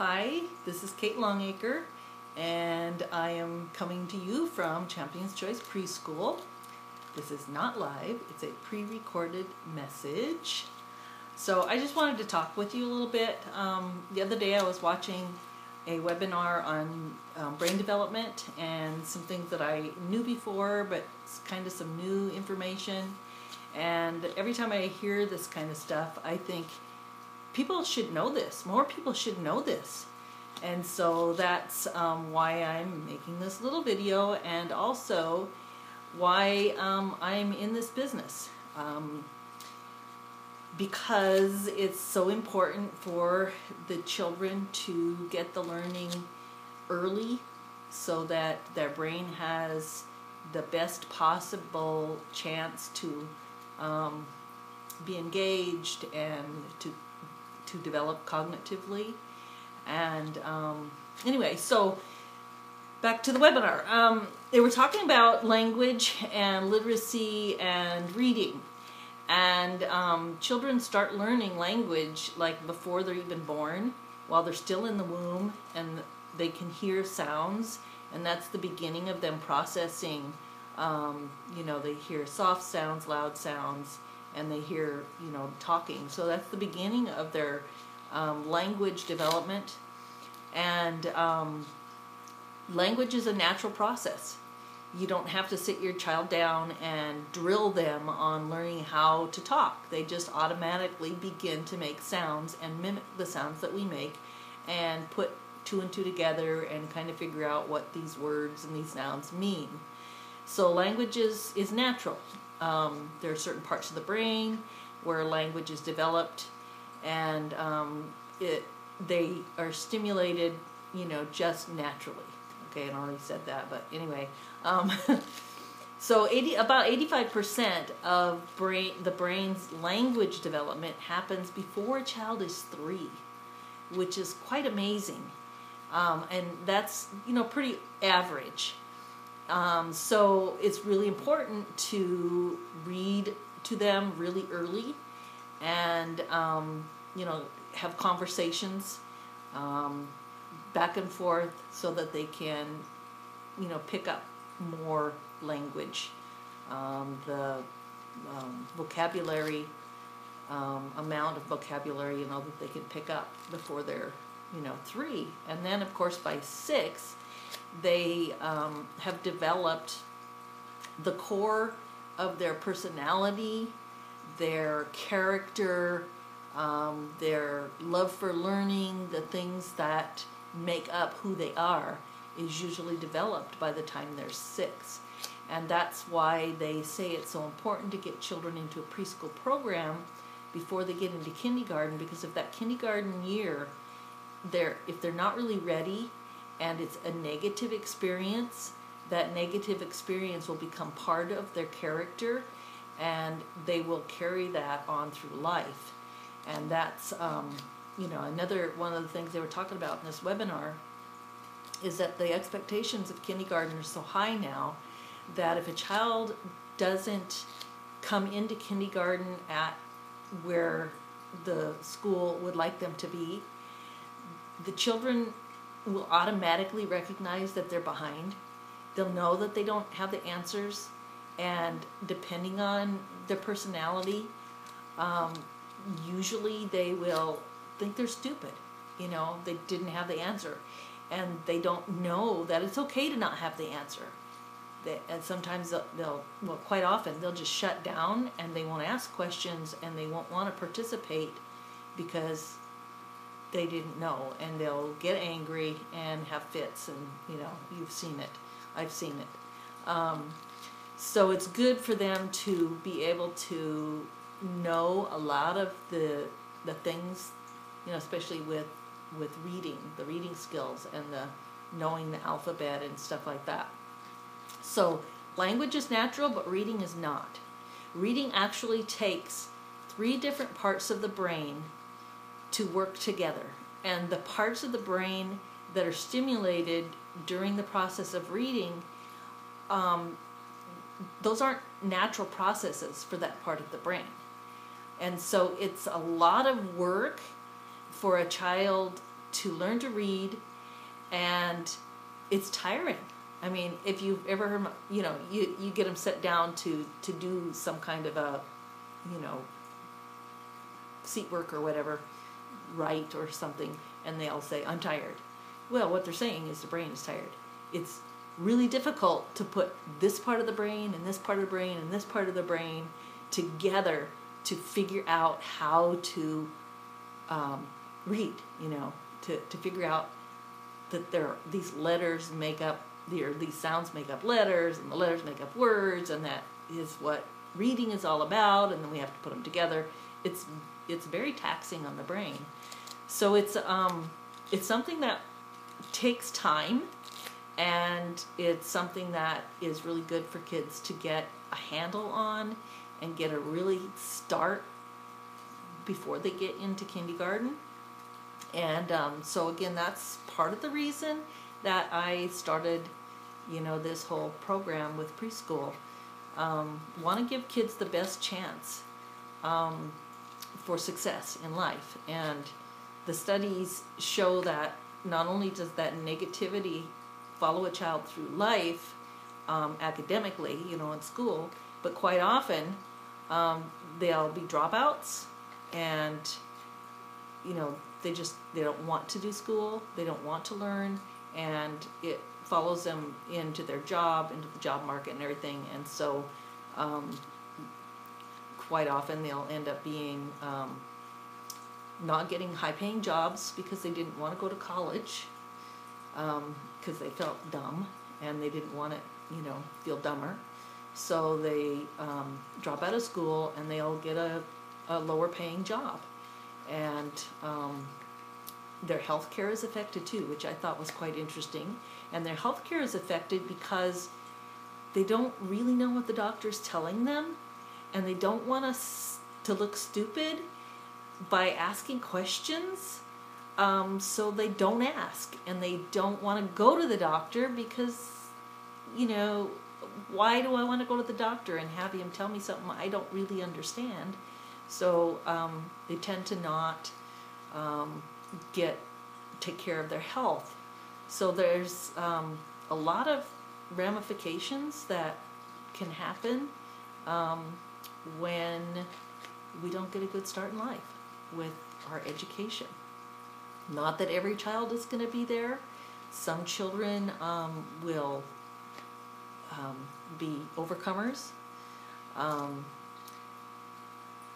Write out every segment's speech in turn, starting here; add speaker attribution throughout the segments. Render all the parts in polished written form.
Speaker 1: Hi, this is Kate Longacre, and I am coming to you from Champion's Choice Preschool. This is not live, it's a pre-recorded message. So I just wanted to talk with you a little bit. The other day I was watching a webinar on brain development and some things that I knew before, but it's kind of some new information. And every time I hear this kind of stuff, I think people should know this. More people should know this. And so that's why I'm making this little video, and also why I'm in this business. Because it's so important for the children to get the learning early so that their brain has the best possible chance to be engaged and to develop cognitively. And anyway, so back to the webinar. They were talking about language and literacy and reading. And children start learning language like before they're even born, while they're still in the womb, and they can hear sounds, and that's the beginning of them processing. They hear soft sounds, loud sounds, and they hear, talking. So that's the beginning of their language development. And language is a natural process. You don't have to sit your child down and drill them on learning how to talk. They just automatically begin to make sounds and mimic the sounds that we make and put two and two together and kind of figure out what these words and these sounds mean. So language is natural. There are certain parts of the brain where language is developed, and they are stimulated, just naturally. Okay, I already said that, but anyway. So about 85% of the brain's language development happens before a child is 3, which is quite amazing. And that's, pretty average. So it's really important to read to them really early and, have conversations back and forth so that they can, pick up more language. The vocabulary, amount of vocabulary, that they can pick up before they're, 3. And then, of course, by 6, they have developed the core of their personality, their character, their love for learning, the things that make up who they are, is usually developed by the time they're 6. And that's why they say it's so important to get children into a preschool program before they get into kindergarten, because if that kindergarten year, if they're not really ready and it's a negative experience, that negative experience will become part of their character, and they will carry that on through life. And that's, another one of the things they were talking about in this webinar is that the expectations of kindergarten are so high now that if a child doesn't come into kindergarten at where the school would like them to be, the children will automatically recognize that they're behind. They'll know that they don't have the answers, and depending on their personality, usually they will think they're stupid. They didn't have the answer. And they don't know that it's okay to not have the answer. And sometimes quite often, they'll just shut down and they won't ask questions and they won't want to participate because they didn't know. And they'll get angry and have fits, and, you've seen it. I've seen it. So it's good for them to be able to know a lot of the things, especially with reading, the reading skills and the knowing the alphabet and stuff like that. So language is natural, but reading is not. Reading actually takes 3 different parts of the brain to work together. And the parts of the brain that are stimulated during the process of reading, those aren't natural processes for that part of the brain. And so it's a lot of work for a child to learn to read, and it's tiring. I mean, if you've ever heard, you get them set down to do some kind of a, seat work or whatever, write or something, and they'll say, I'm tired. Well, what they're saying is the brain is tired. It's really difficult to put this part of the brain and this part of the brain and this part of the brain together to figure out how to read, to figure out that these letters make up, these sounds make up letters, and the letters make up words, and that is what reading is all about, and then we have to put them together. It's very taxing on the brain. So it's something that takes time, and it's something that is really good for kids to get a handle on and get a really start before they get into kindergarten. And so again, that's part of the reason that I started, this whole program with preschool. Want to give kids the best chance for success in life. And the studies show that not only does that negativity follow a child through life academically, in school, but quite often they'll be dropouts, and they don't want to do school, they don't want to learn, and it follows them into their job, into the job market and everything. And so quite often they'll end up being not getting high-paying jobs because they didn't want to go to college, because they felt dumb and they didn't want to, feel dumber. So they drop out of school and they'll get a lower-paying job. And their health care is affected too, which I thought was quite interesting. And their health care is affected because they don't really know what the doctor's telling them, and they don't want us to look stupid by asking questions, so they don't ask, and they don't want to go to the doctor because, why do I want to go to the doctor and have him tell me something I don't really understand? So they tend to not take care of their health. So there's a lot of ramifications that can happen when we don't get a good start in life with our education. Not that every child is going to be there. Some children will be overcomers.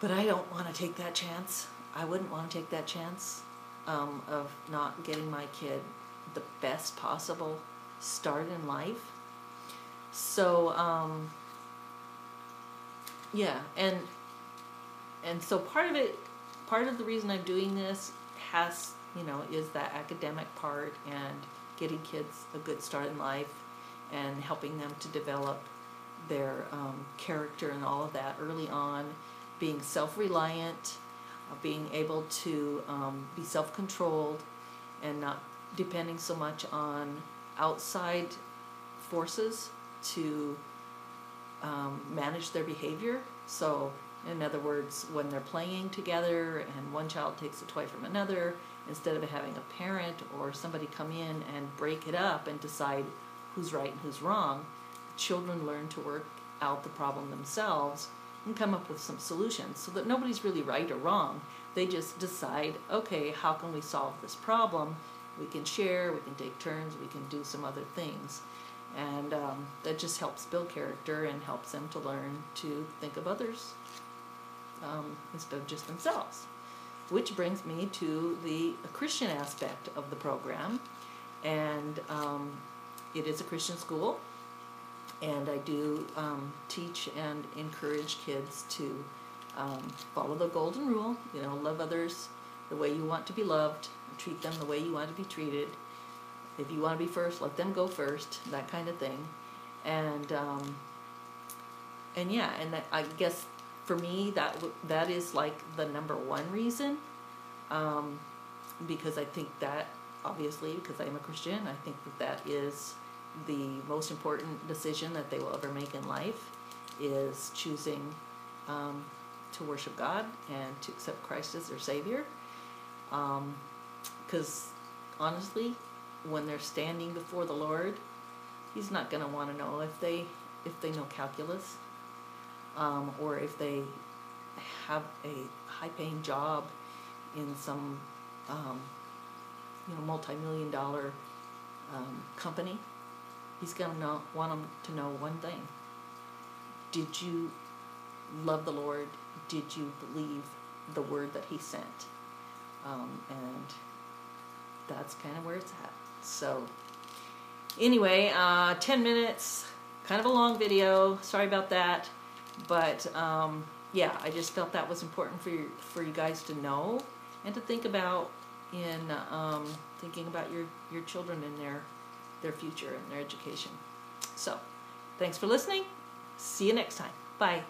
Speaker 1: But I don't want to take that chance. I wouldn't want to take that chance of not getting my kid the best possible start in life. So, yeah, and so part of the reason I'm doing this is that academic part and getting kids a good start in life and helping them to develop their character and all of that early on, being self-reliant, being able to be self-controlled and not depending so much on outside forces to manage their behavior. So, in other words, when they're playing together and one child takes a toy from another, instead of having a parent or somebody come in and break it up and decide who's right and who's wrong, children learn to work out the problem themselves and come up with some solutions so that nobody's really right or wrong. They just decide, okay, how can we solve this problem? We can share, we can take turns, we can do some other things. And that just helps build character and helps them to learn to think of others instead of just themselves. Which brings me to the Christian aspect of the program. And it is a Christian school. And I do teach and encourage kids to follow the golden rule, love others the way you want to be loved, treat them the way you want to be treated. If you want to be first, let them go first, that kind of thing. And yeah, and I guess for me that is like the number one reason, because I think that, obviously, because I am a Christian, I think that is the most important decision that they will ever make in life, is choosing to worship God and to accept Christ as their Savior. Because honestly, when they're standing before the Lord, He's not going to want to know if they know calculus, or if they have a high-paying job in some multi-million-dollar company. He's going to want them to know one thing: did you love the Lord? Did you believe the word that He sent? And that's kind of where it's at. So anyway, 10 minutes, kind of a long video. Sorry about that. But yeah, I just felt that was important for you guys to know and to think about in thinking about your children and their future and their education. So thanks for listening. See you next time. Bye.